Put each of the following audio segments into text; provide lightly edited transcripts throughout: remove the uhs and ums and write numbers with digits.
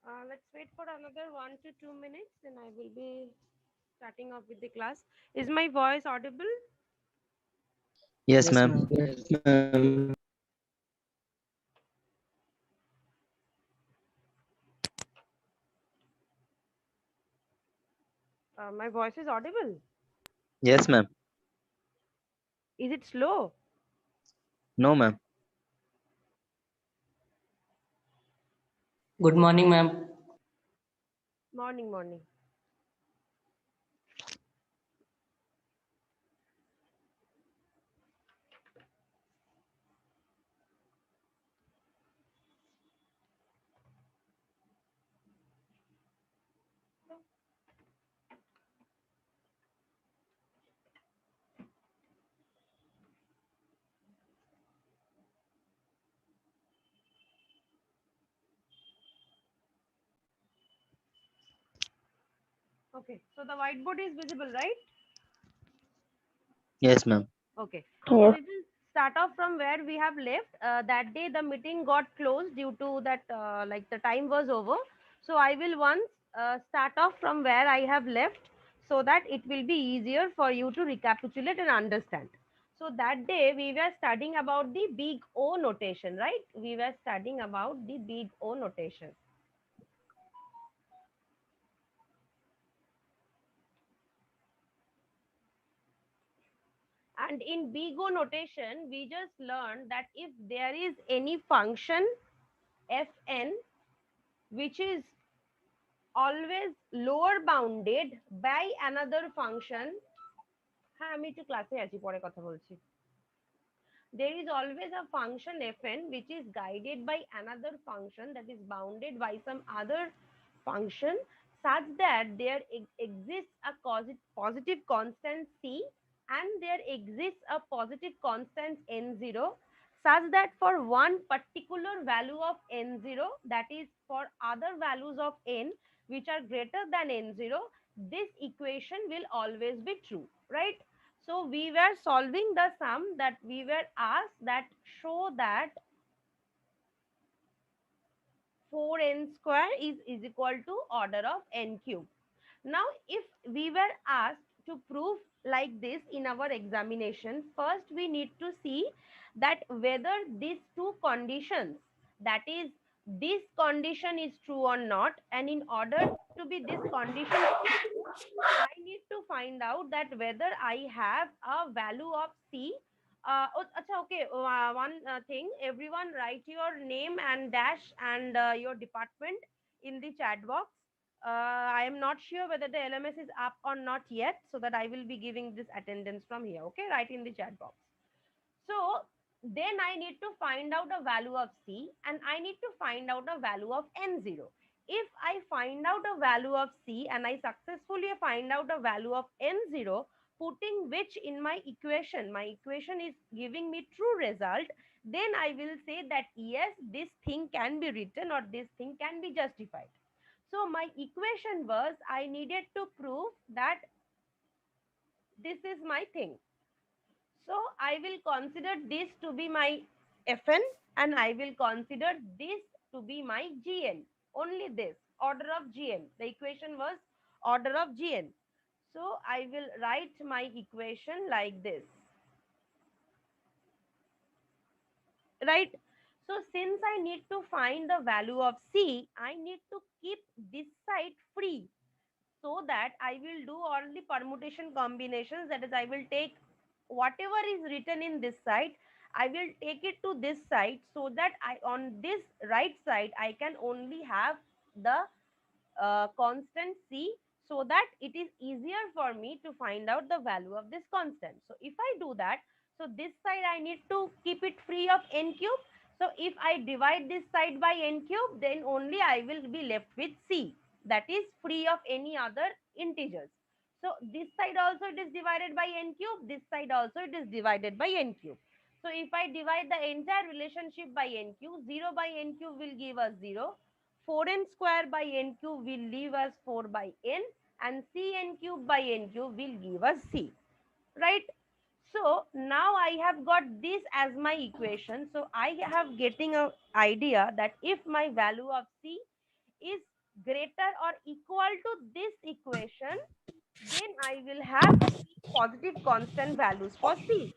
Let's wait for another 1 to 2 minutes, then I will be starting off with the class. Is my voice audible? Yes, Yes, ma'am. ma'am. My voice is audible. Yes, ma'am. Is it slow? No, ma'am. Good morning, ma'am. Morning, morning. Okay, so the whiteboard is visible, right? Yes, ma'am. Okay, so Yes. we will start off from where we have left. That day the meeting got closed due to that, like the time was over. So I will once start off from where I have left so that it will be easier for you to recapitulate and understand. So that day we were studying about the big O notation, right? We were studying about the big O notation. And in big O notation, we just learned that if there is any function fn which is always lower bounded by another function, হ্যাঁ আমি একটু ক্লাসে আছি পরে কথা বলছি, there is always a function fn which is guided by another function that is bounded by some other function, such that there exists a positive constant c and there exists a positive constant n0, such that for one particular value of n0, that is for other values of n which are greater than n0, this equation will always be true, right? So we were solving the sum that we were asked that show that 4n square is equal to order of n cube. Now, if we were asked to prove like this in our examination, first we need to see that whether these two conditions, that is, this condition is true or not, and in order to be this condition true, I need to find out that whether I have a value of C. Acha, okay, one thing, everyone write your name and dash and your department in the chat box. I am not sure whether the LMS is up or not yet, so that I will be giving this attendance from here. Okay, write in the chat box. So then I need to find out a value of C and I need to find out a value of N0. If I find out a value of C and I successfully find out a value of N0, putting which in my equation is giving me true result, then I will say that yes, this thing can be written or this thing can be justified. So my equation was I needed to prove that this is my thing. So I will consider this to be my Fn and I will consider this to be my Gn. Only this, order of Gn. The equation was order of Gn. So I will write my equation like this. Right? So since I need to find the value of C, I need to keep this side free so that I will do all the permutation combinations. That is, I will take whatever is written in this side, I will take it to this side so that I on this right side I can only have the constant c, so that it is easier for me to find out the value of this constant. So if I do that, so this side I need to keep it free of n cube. So if I divide this side by n cube, then only I will be left with c, that is free of any other integers. So this side also it is divided by n cube, this side also it is divided by n cube. So if I divide the entire relationship by n cube, 0 by n cube will give us 0, 4n square by n cube will leave us 4 by n, and cn cube by n cube will give us c, right? So now I have got this as my equation. So I have getting a idea that if my value of c is greater or equal to this equation, then I will have positive constant values for C.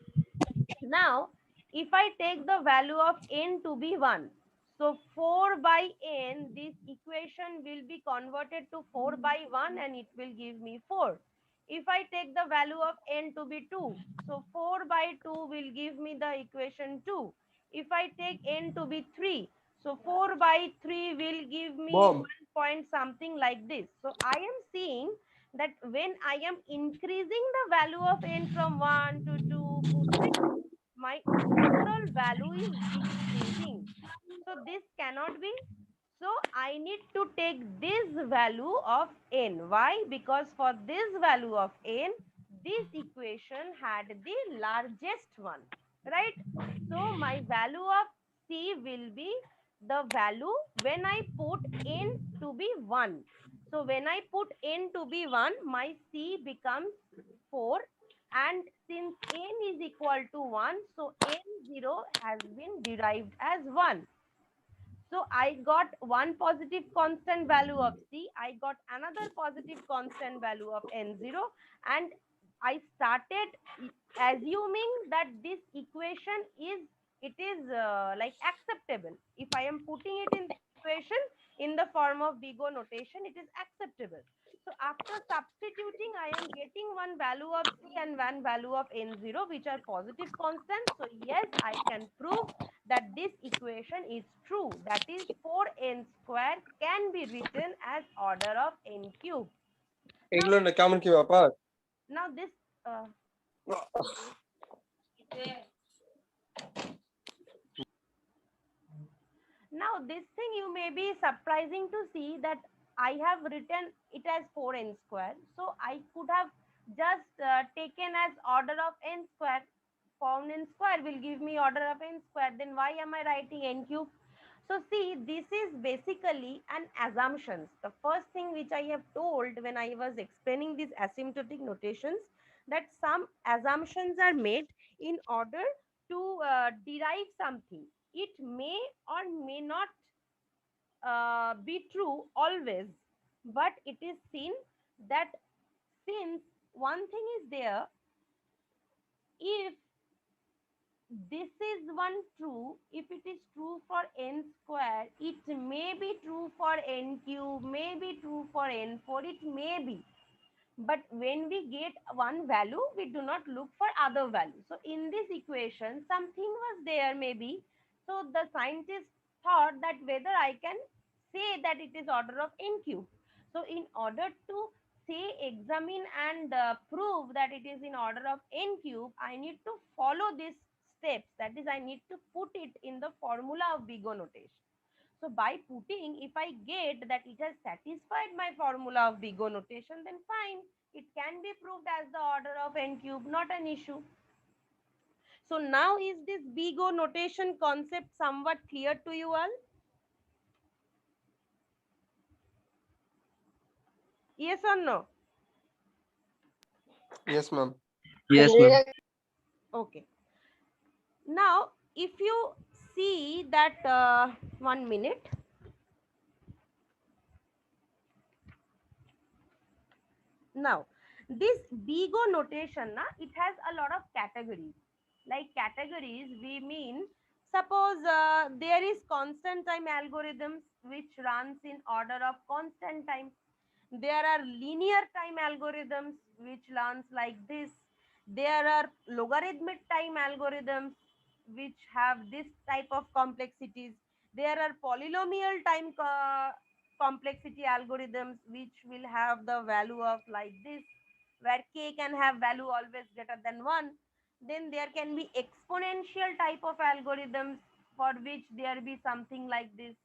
Now, if I take the value of n to be 1, so 4 by n, this equation will be converted to 4 by 1 and it will give me 4. If I take the value of n to be 2, so 4 by 2 will give me the equation 2. If I take n to be 3, so 4 by 3 will give me Mom, 1 point something like this. So I am seeing that when I am increasing the value of n from 1 to 2 to 3, my overall value is decreasing. So this cannot be. So I need to take this value of n. Why? Because for this value of n, this equation had the largest one, right? So my value of C will be the value when I put n to be 1. So when I put n to be 1, my C becomes 4, and since n is equal to 1, so n0 has been derived as 1. So I got one positive constant value of C, I got another positive constant value of n0, and I started assuming that this equation is, it is like acceptable. If I am putting it in the equation in the form of Bigot notation, it is acceptable. So after substituting, I am getting one value of C and one value of n0, which are positive constants. So yes, I can prove that this equation is true. That is 4n square can be written as order of n cube. Now, এগুলো না কেমন কি ব্যাপার? now this uh, now this thing you may be surprising to see that I have written it as 4n square. So I could have just taken as order of n square. 4n square will give me order of n square. Then why am I writing n cube? So see, this is basically an assumptions. The first thing which I have told when I was explaining these asymptotic notations, that some assumptions are made in order to derive something. It may or may not be true always, but it is seen that since one thing is there, if this is one true, if it is true for n square, it may be true for n cube, may be true for n4, it may be. But when we get one value, we do not look for other values. So in this equation, something was there maybe. So the scientists thought that whether I can say that it is order of n cube. So in order to say, examine and prove that it is in order of n cube, I need to follow these steps. That is, I need to put it in the formula of Bigot notation. So by putting, if I get that it has satisfied my formula of Bigot notation, then fine, it can be proved as the order of n cube, not an issue. So now is this Bigot notation concept somewhat clear to you all? Yes or no? Yes, ma'am. Yes, ma'am. Okay. Now, if you see that, 1 minute. Now, this Bigot notation, it has a lot of categories. Like categories, we mean, suppose there is constant time algorithms which runs in order of constant time. There are linear time algorithms which runs like this. There are logarithmic time algorithms which have this type of complexities. There are polynomial time complexity algorithms which will have the value of like this, where k can have value always greater than 1. Then there can be exponential type of algorithms for which there be something like this.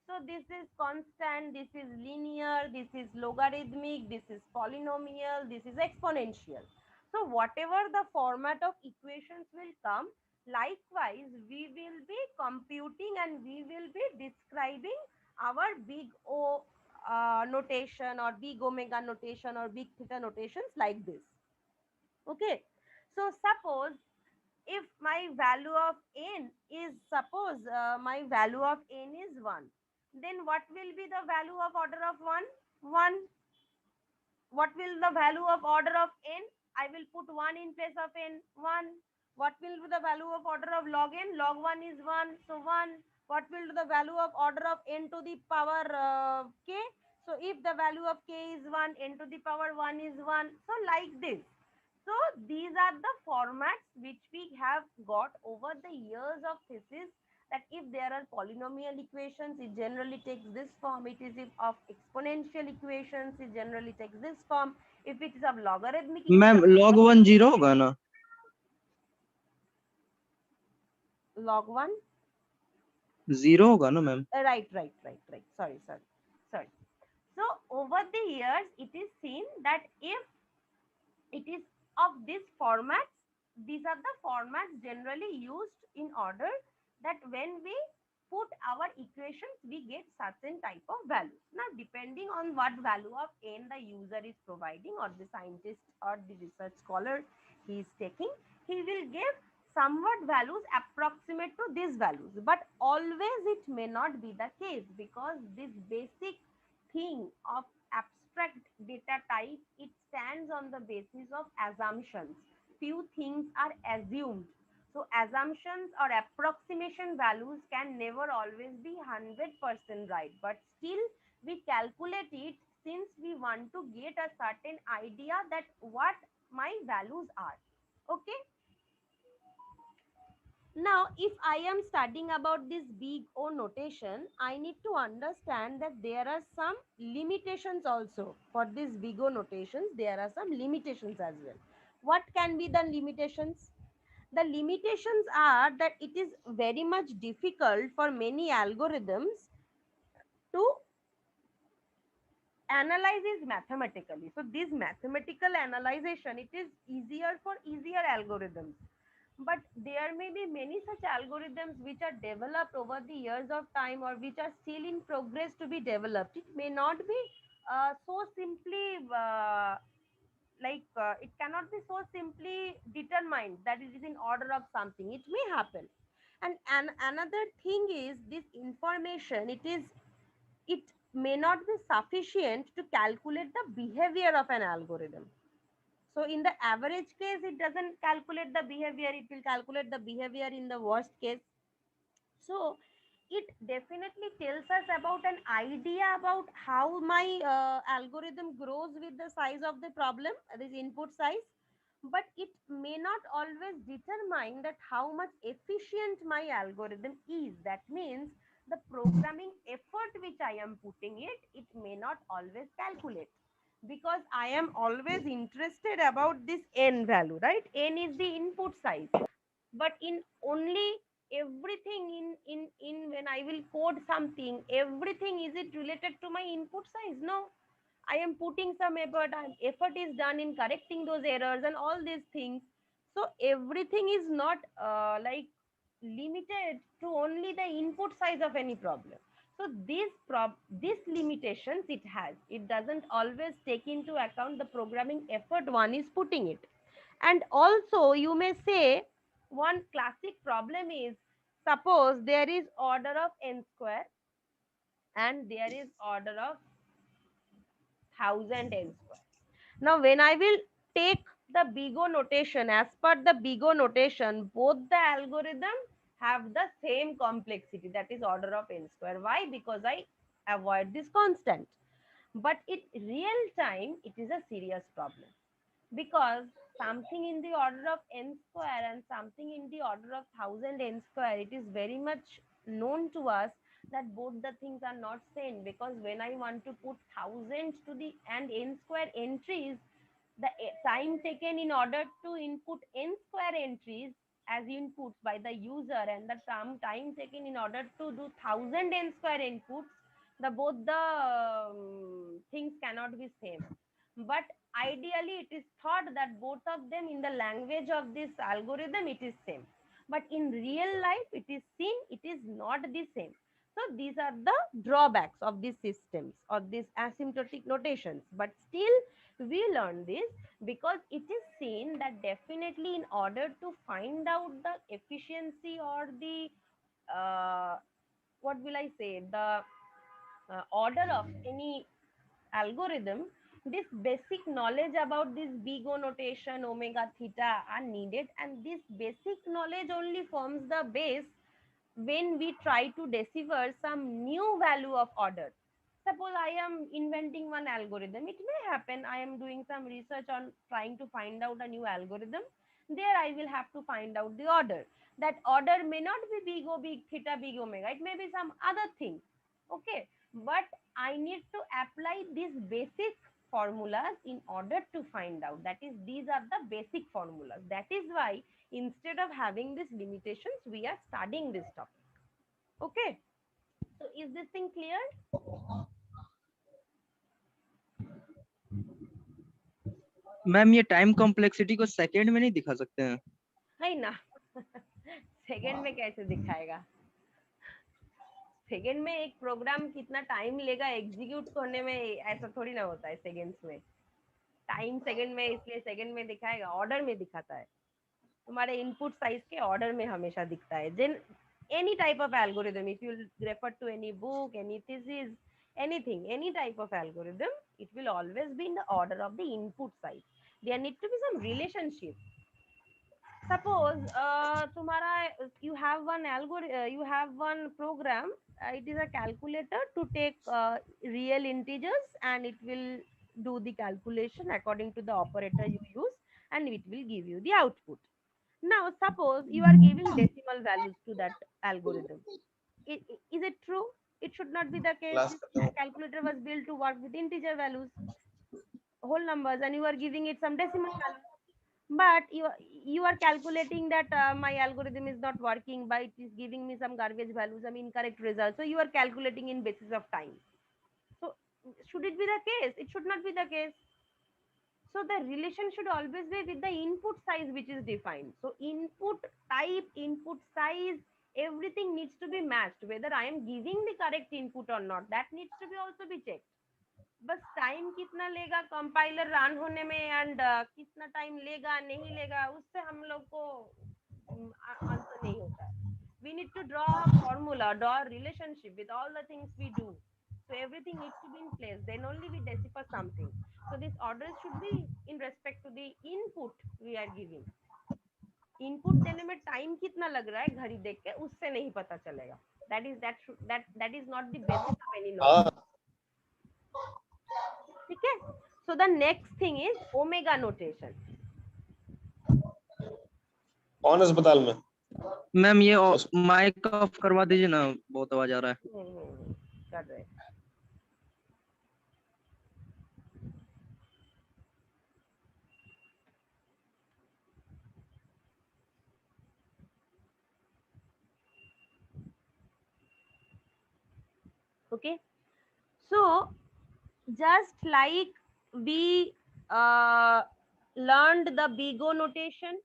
So this is constant, this is linear, this is logarithmic, this is polynomial, this is exponential. So whatever the format of equations will come, likewise we will be computing and we will be describing our big O notation or big omega notation or big theta notations like this. Okay. So suppose if my value of n is, suppose my value of n is 1, then what will be the value of order of 1? 1. What will the value of order of n? I will put 1 in place of n, 1. What will be the value of order of log n? Log 1 is 1, so 1. What will be the value of order of n to the power k? So if the value of k is 1, n to the power 1 is 1. So like this. So these are the formats which we have got over the years of thesis, that if there are polynomial equations, it generally takes this form. It is if of exponential equations, it generally takes this form. If it is of logarithmic ma'am equation, log 1 0 होगा ना? log 1, 0 होगा ना ma'am? right. Sorry. So over the years, it is seen that if it is of this format, these are the formats generally used in order that when we put our equations, we get certain type of values. Now, depending on what value of n the user is providing, or the scientist or the research scholar he is taking, he will give somewhat values approximate to these values. But always it may not be the case, because this basic thing of abstract data type, it stands on the basis of assumptions. Few things are assumed. So assumptions or approximation values can never always be 100% right, but still we calculate it since we want to get a certain idea that what my values are. Okay. Now, if I am studying about this big O notation, I need to understand that there are some limitations also. For this big O notations, there are some limitations as well. What can be the limitations? The limitations are that it is very much difficult for many algorithms to analyze it mathematically. So this mathematical analyzation, it is easier for easier algorithms, but there may be many such algorithms which are developed over the years of time, or which are still in progress to be developed. It may not be so simply it cannot be so simply determined that it is in order of something. It may happen. And another thing is, this information, it may not be sufficient to calculate the behavior of an algorithm. So in the average case, it doesn't calculate the behavior. It will calculate the behavior in the worst case. So it definitely tells us about an idea about how my algorithm grows with the size of the problem, this input size. But it may not always determine that how much efficient my algorithm is. That means the programming effort which I am putting it may not always calculate, because I am always interested about this n value, right? N is the input size. But in only everything in when I will code something, everything, is it related to my input size? No. I am putting some effort, effort is done in correcting those errors and all these things. So everything is not limited to only the input size of any problem. So this limitations it has, it doesn't always take into account the programming effort one is putting it. And also you may say, one classic problem is, suppose there is order of n square and there is order of 1000 n square. Now, when I will take the big O notation, as per the big O notation, both the algorithm have the same complexity, that is order of n square. Why? Because I avoid this constant. But in real time, it is a serious problem, because something in the order of n square and something in the order of 1000 n square, it is very much known to us that both the things are not same. Because when I want to put 1000 to the and n square entries, the time taken in order to input n square entries as inputs by the user, and the time taken in order to do 1000 n square inputs, the both the things cannot be same. But ideally it is thought that both of them, in the language of this algorithm, it is same. But in real life, it is seen it is not the same. So these are the drawbacks of these systems or these asymptotic notations. But still we learn this, because it is seen that definitely in order to find out the efficiency or the what will I say, the order of any algorithm, this basic knowledge about this big O notation, omega, theta are needed, and this basic knowledge only forms the base when we try to decipher some new value of order. Suppose I am inventing one algorithm. It may happen I am doing some research on trying to find out a new algorithm. There I will have to find out the order. That order may not be big O, big theta, big omega. It may be some other thing. Okay. But I need to apply these basic formulas in order to find out. That is, these are the basic formulas. That is why instead of having these limitations, we are studying this topic. Okay. So is this thing clear? Ma'am ये time complexity को second में नहीं दिखा सकते हैं? है ना second में कैसे दिखाएगा? सेकंड में एक प्रोग्राम कितना टाइम लेगा एग्जीक्यूट करने में, ऐसा थोड़ी ना होता है सेकंड्स में. टाइम सेकंड में, इसलिए सेकंड में दिखाएगा, ऑर्डर में दिखाता है. तुम्हारे इनपुट साइज के ऑर्डर में हमेशा दिखता है. Then any type of algorithm, if you refer to any book, any thesis, anything, any type of algorithm, it will always be in the order of the input size. There need to be some relationship. Suppose तुम्हारा you have one algorithm, you have one program, it is a calculator to take real integers, and it will do the calculation according to the operator you use, and it will give you the output. Now suppose you are giving decimal values to that algorithm. Is it true? It should not be the case. Class This करता हूँ. calculator was built to work with integer values, whole numbers, and you are giving it some decimal values. But you are calculating that my algorithm is not working, but it is giving me some garbage values, some incorrect results. So you are calculating in basis of time. So should it be the case? It should not be the case. So the relation should always be with the input size which is defined. So input type, input size, everything needs to be matched. Whether I am giving the correct input or not, that needs to be also be checked. बस time कितना लेगा compiler run होने में, and कितना time लेगा नहीं लेगा, उससे हम लोग को आंसर नहीं होता है. We need to draw a formula, draw a relationship with all the things we do. So everything needs to be in place. Then only we decipher something. So this order should be in respect to the input we are giving. Input देने में time कितना लग रहा है घड़ी देख के, उससे नहीं पता चलेगा. That is not the basis of any knowledge. हाँ, ठीक है. So the next thing is omega notation. कौन अस्पताल में? मैम ये माइक ऑफ करवा दीजिए ना, बहुत आवाज आ रहा है. कर रहे. Okay. So just like we learned the big O notation,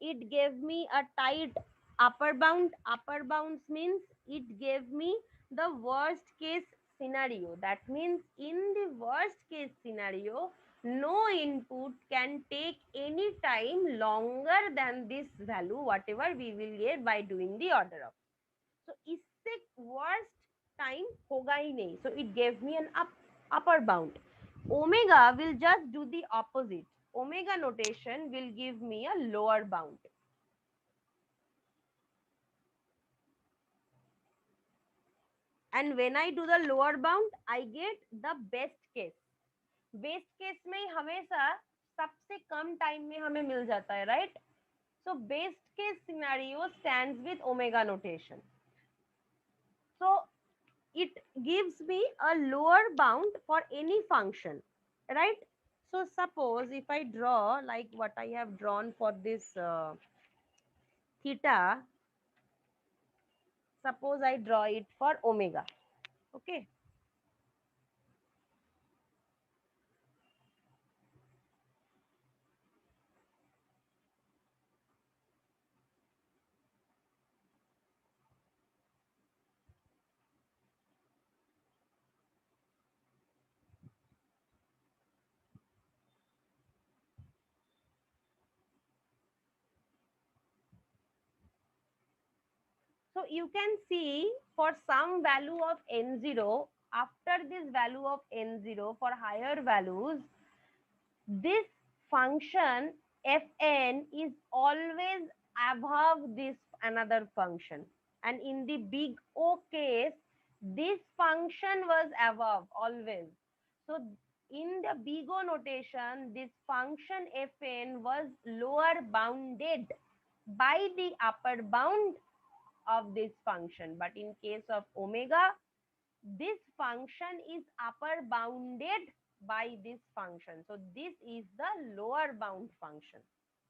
it gave me a tight upper bound. Upper bounds means it gave me the worst case scenario. That means in the worst case scenario, no input can take any time longer than this value, whatever we will get by doing the order of. So इससे worst time होगा ही नहीं. So it gave me an upper bound. Omega will just do the opposite. Omega notation will give me a lower bound. And when I do the lower bound, I get the best case. Best case में हमेशा सबसे कम time में हमें मिल जाता है, right? So best case scenario stands with omega notation. So it gives me a lower bound for any function, right? So suppose if I draw like what I have drawn for this theta, suppose I draw it for omega. Okay. So you can see for some value of n0, after this value of n0 for higher values, this function fn is always above this another function, and in the big O case this function was above always. So in the big O notation this function fn was lower bounded by the upper bound of this function, but in case of omega this function is upper bounded by this function. So this is the lower bound function.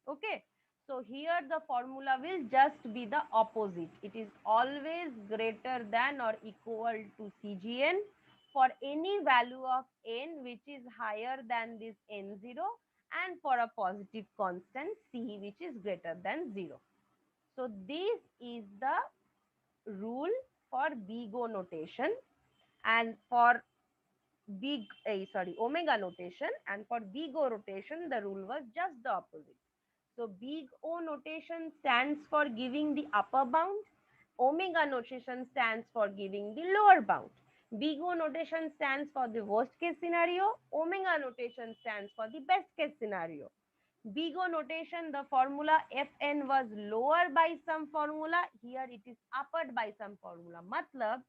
Okay. So here the formula will just be the opposite. It is always greater than or equal to Cgn for any value of n which is higher than this n0 and for a positive constant c which is greater than 0. So this is the rule for big O notation, and for omega notation, and for big O notation the rule was just the opposite. So big O notation stands for giving the upper bound, omega notation stands for giving the lower bound. Big O notation stands for the worst case scenario, omega notation stands for the best case scenario. Big O notation, the formula fn was lower by some formula, here it is upper by some formula. मतलब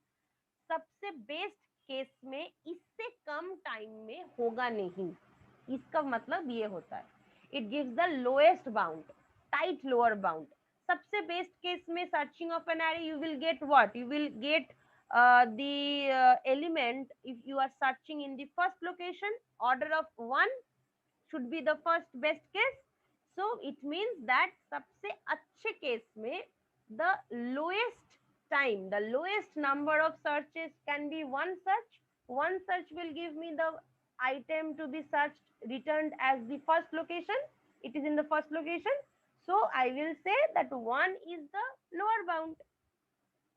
सबसे best case में इससे कम time में होगा नहीं, इसका मतलब ये होता है it gives the lowest bound, tight lower bound. सबसे बेस्ट केस में searching of an array you will get what, you will get the element. If you are searching in the first location, order of 1 should be the first best case. So it means that सबसे अच्छे case में the lowest time, the lowest number of searches can be one search. One search will give me the item to be searched returned as the first location. It is in the first location. So I will say that 1 is the lower bound.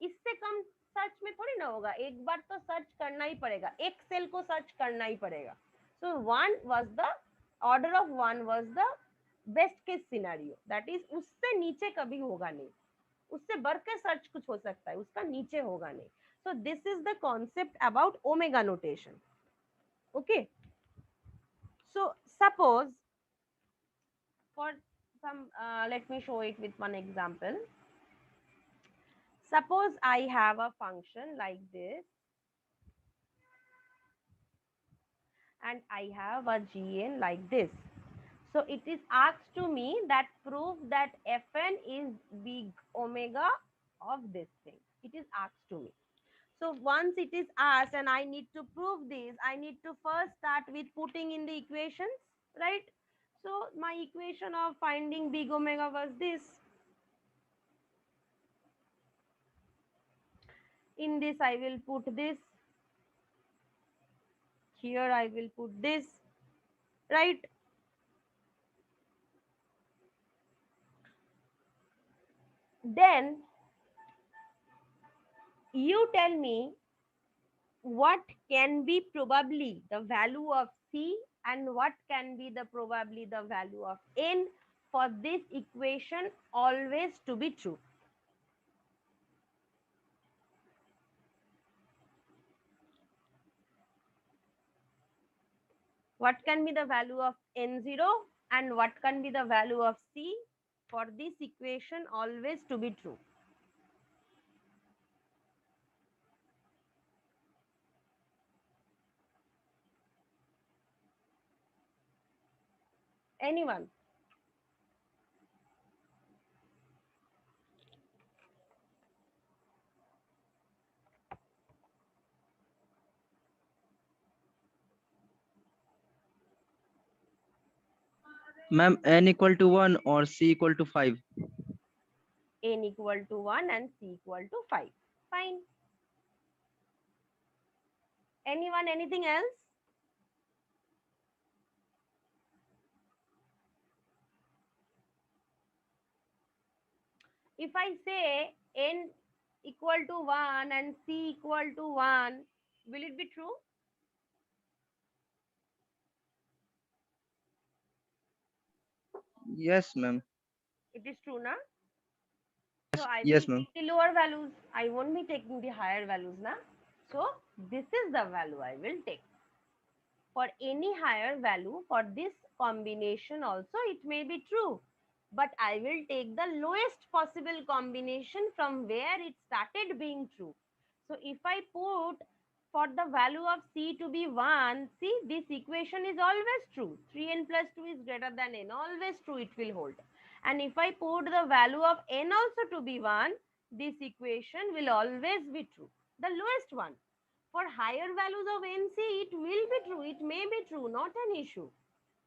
इससे कम search में थोड़ी ना होगा, एक बार तो search करना ही पड़ेगा, एक सेल को सर्च करना ही पड़ेगा. So 1 was the order of 1 was the best case scenario. That is उससे नीचे कभी होगा नहीं, उससे बढ़ के सर्च कुछ हो सकता है, उसका नीचे होगा नहीं. So this is the concept about omega notation. Okay. So suppose for some, let me show it with one example. Suppose I have a function like this and I have a gn like this. So it is asked to me that prove that fn is big omega of this thing. It is asked to me. So once it is asked and I need to prove this, I need to first start with putting in the equations, right? So my equation of finding big omega was this. In this I will put this. Here I will put this, right? Then you tell me what can be probably the value of c and what can be the probably the value of n for this equation always to be true. What can be the value of n0 and what can be the value of c for this equation always to be true? Anyone? Ma'am n equal to 1 और c equal to 5. N equal to 1 and c equal to 5. Fine. Anyone, anything else? If I say n equal to 1 and c equal to 1, will it be true? Yes, ma'am. It is true, na? So Yes, I will yes, ma'am. take the lower values. I won't be taking the higher values, na? So this is the value I will take. For any higher value for this combination also it may be true, but I will take the lowest possible combination from where it started being true. So if I put for the value of c to be 1, see this equation is always true. 3n plus 2 is greater than n, always true, it will hold. And if I put the value of n also to be 1, this equation will always be true, the lowest one. For higher values of NC, it will be true, it may be true, not an issue.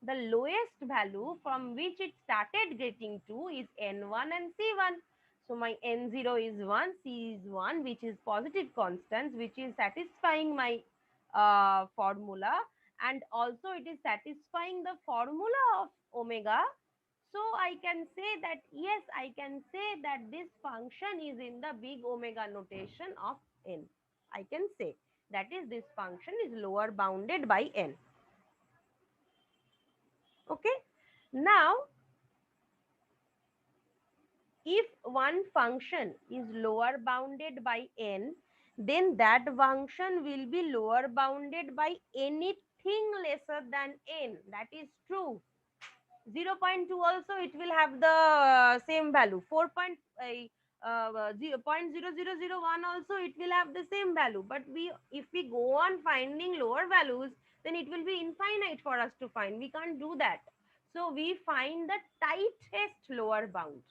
The lowest value from which it started getting to is N1 and C1. So my N0 is 1, C is 1, which is positive constants, which is satisfying my formula, and also it is satisfying the formula of omega. So I can say that, yes, I can say that this function is in the big omega notation of n. I can say that is this function is lower bounded by n. Okay. Now, if one function is lower bounded by n, then that function will be lower bounded by anything lesser than n. That is true. 0.2 also it will have the same value. 0.0001 also it will have the same value. But if we go on finding lower values, then it will be infinite for us to find. We can't do that. So we find the tightest lower bound.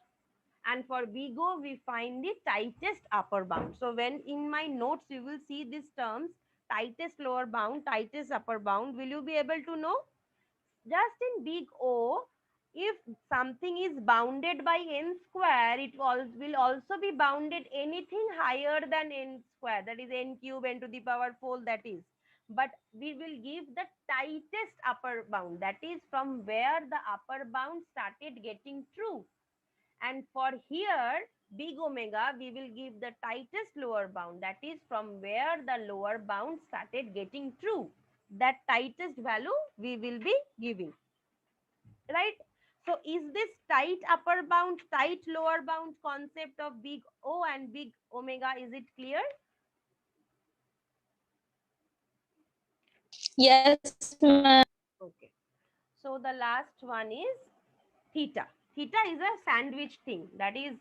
And for big O, we find the tightest upper bound. So when in my notes you will see these terms, tightest lower bound, tightest upper bound, will you be able to know? Just in big O, if something is bounded by n square, it will also be bounded anything higher than n square, that is n cube, n to the power 4, that is. But we will give the tightest upper bound, that is from where the upper bound started getting true. And for here, big omega, we will give the tightest lower bound, that is from where the lower bound started getting true. That tightest value we will be giving, right? So is this tight upper bound, tight lower bound concept of big O and big omega, is it clear? Yes, ma'am. Okay. So the last one is theta. Theta is a sandwich thing. That is,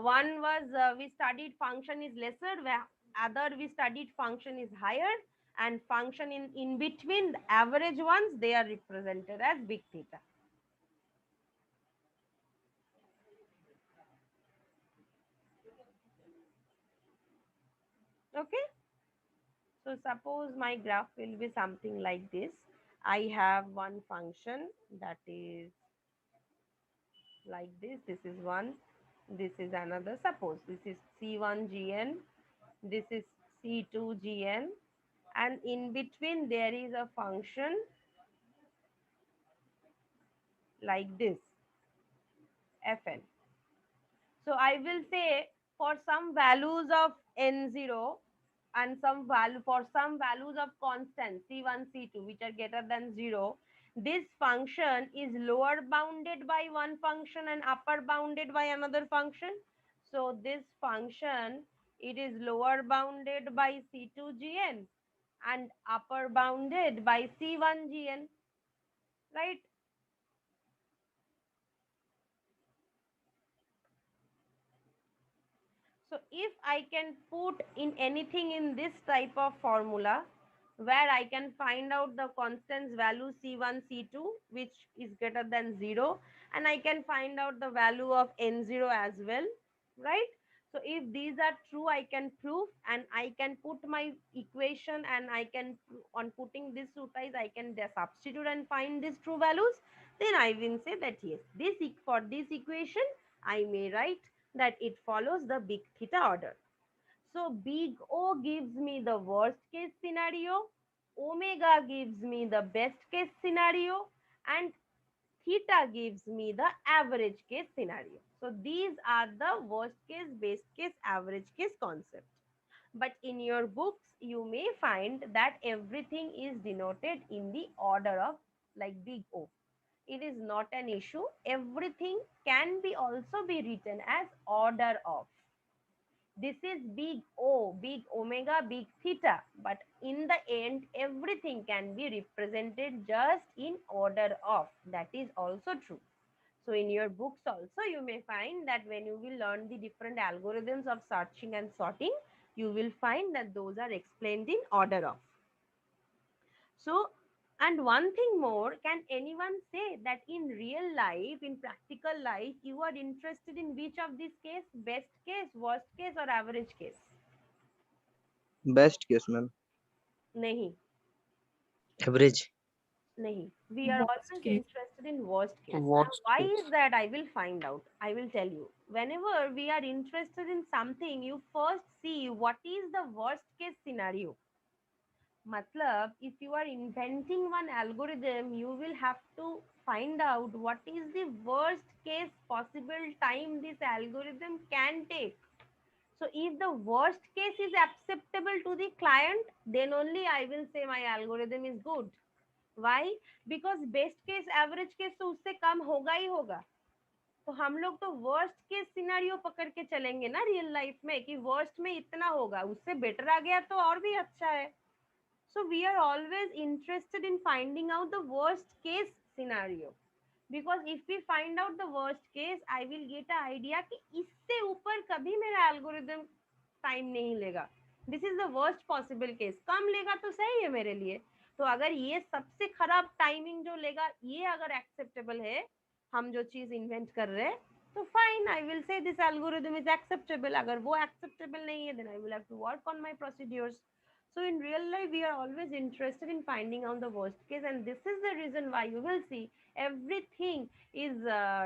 one was we studied function is lesser, where other we studied function is higher, and function in between, the average ones, they are represented as big theta. Okay. So suppose my graph will be something like this. I have one function that is like this. This is one. This is another. Suppose this is C1 Gn. This is C2 Gn. And in between there is a function like this, Fn. So I will say for some values of n0 and some value for some values of constant c1, c2 which are greater than 0, this function is lower bounded by one function and upper bounded by another function. So this function, it is lower bounded by c2 gn and upper bounded by c1 gn, right? So if I can put in anything in this type of formula where I can find out the constants value C1, C2 which is greater than 0, and I can find out the value of N0 as well, right? So if these are true, I can prove, and I can put my equation, and I can, on putting this suitized, I can substitute and find these true values. Then I will say that yes, this for this equation I may write that it follows the big theta order. So big O gives me the worst case scenario, omega gives me the best case scenario, and theta gives me the average case scenario. So these are the worst case, best case, average case concept. But in your books, you may find that everything is denoted in the order of like big O. It is not an issue. Everything can be also be written as order of. This is big O, big omega, big theta. But in the end, everything can be represented just in order of. That is also true. So in your books also, you may find that when you will learn the different algorithms of searching and sorting, you will find that those are explained in order of. So, and one thing more, can anyone say that in real life, in practical life, you are interested in which of these case? Best case, worst case or average case? Best case ma'am. Nahi, average. nahi. We are Worst always case. interested in worst case. Now, Worst why case. is that? I will find out. I will tell you. Whenever we are interested in something, you first see what is the worst case scenario. Matlab, if you are inventing one algorithm, you will have to find out what is the worst case possible time this algorithm can take. So if the worst case is acceptable to the client, then only I will say my algorithm is good. Why? Because best case, average case तो उससे कम होगा ही होगा. तो हम लोग तो worst case scenario पकड़ के चलेंगे ना रियल लाइफ में कि वर्स्ट में इतना होगा, उससे बेटर आ गया तो और भी अच्छा है. So we are always interested in finding out the worst case scenario. Because if we find out the worst case, I will get an idea कि इससे ऊपर कभी मेरा algorithm time नहीं लेगा. This is the worst possible case. कम लेगा तो सही है मेरे लिए. तो अगर ये सबसे खराब टाइमिंग जो लेगा ये अगर acceptable है, हम जो चीज invent कर रहे हैं, तो fine, I will say this algorithm is acceptable. अगर वो acceptable नहीं है, then I will have to work on my procedures. So in real life, we are always interested in finding out the worst case, and this is the reason why you will see everything is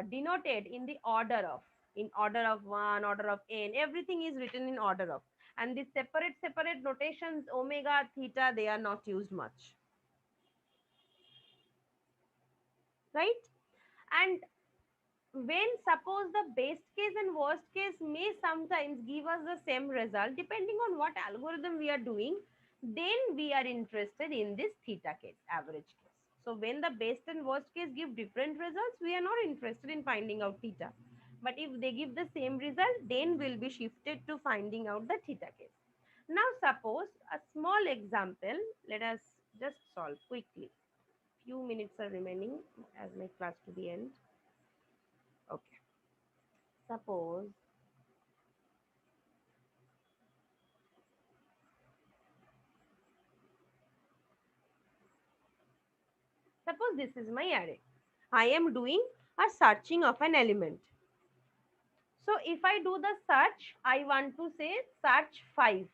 denoted in the order of, in order of 1, order of n. Everything is written in order of, and the separate notations, omega, theta, they are not used much, right? And when suppose the best case and worst case may sometimes give us the same result depending on what algorithm we are doing, then we are interested in this theta case, average case. So when the best and worst case give different results, we are not interested in finding out theta. But if they give the same result, then we'll be shifted to finding out the theta case. Now suppose a small example, let us just solve quickly. Few minutes are remaining as my class to the end. Okay. Suppose this is my array. I am doing a searching of an element. So if I do the search, I want to say search 5.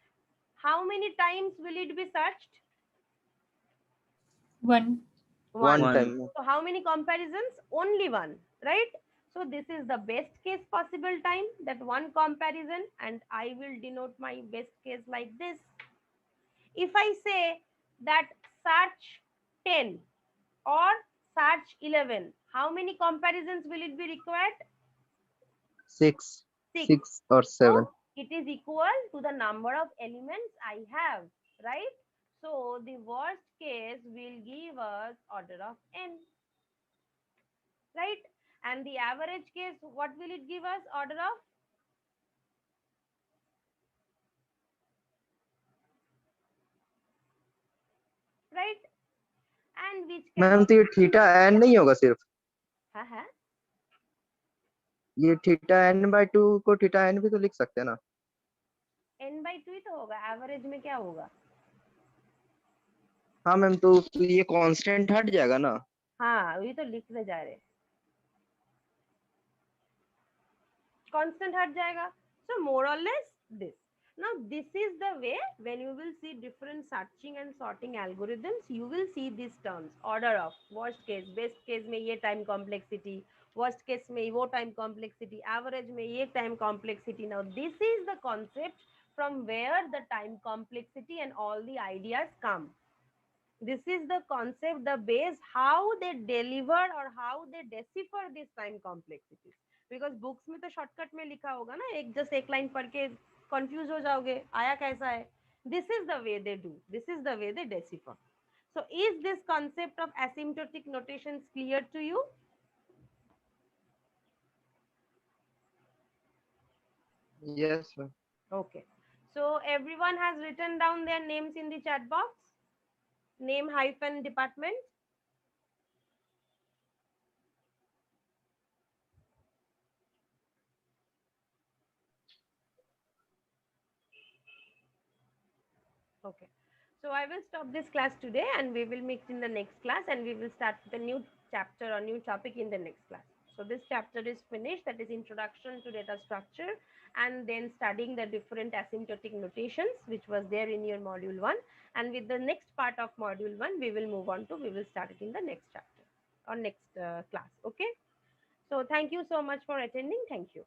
How many times will it be searched? 1. One One. time. So how many comparisons? Only one, right? So this is the best case possible time, that one comparison, and I will denote my best case like this. If I say that search 10 or search 11, how many comparisons will it be required? 6. 6. 6 or 7. So it is equal to the number of elements I have, right? So the worst case will give us order of n, right? And the average case, what will it give us? Order of? Right? And which can ma'am तो ये theta n नहीं होगा सिर्फ, हाँ, ये theta n/2 को theta n भी तो लिख सकते हैं ना. n/2 ही तो होगा, एवरेज में क्या होगा? हाँ मैम, तो ये कांस्टेंट हट जाएगा ना. हाँ, वही तो लिखने जा रहे, कांस्टेंट हट जाएगा. So more or less this. Now this is the way when you will see different searching and sorting algorithms, you will see these terms, order of, worst case, best case में ये time complexity, worst case में वो time complexity, average में ये time complexity. Now this is the concept from where the time complexity and all the ideas come. This is the concept, the base, how they deliver or how they decipher this time complexity. Because books में तो shortcut में लिखा होगा ना, एक line पढ़ के confuse हो जाओगे, आया कैसा है? This is the way they do. This is the way they decipher. So is this concept of asymptotic notations clear to you? Yes ma'am. Okay. So everyone has written down their names in the chat box. Name hyphen department. Okay. So I will stop this class today and we will meet in the next class and we will start with a new chapter or new topic in the next class. So this chapter is finished, that is introduction to data structure and then studying the different asymptotic notations which was there in your module 1, and with the next part of module 1 we will move on to, we will start it in the next chapter or next class. Okay. So thank you so much for attending. Thank you.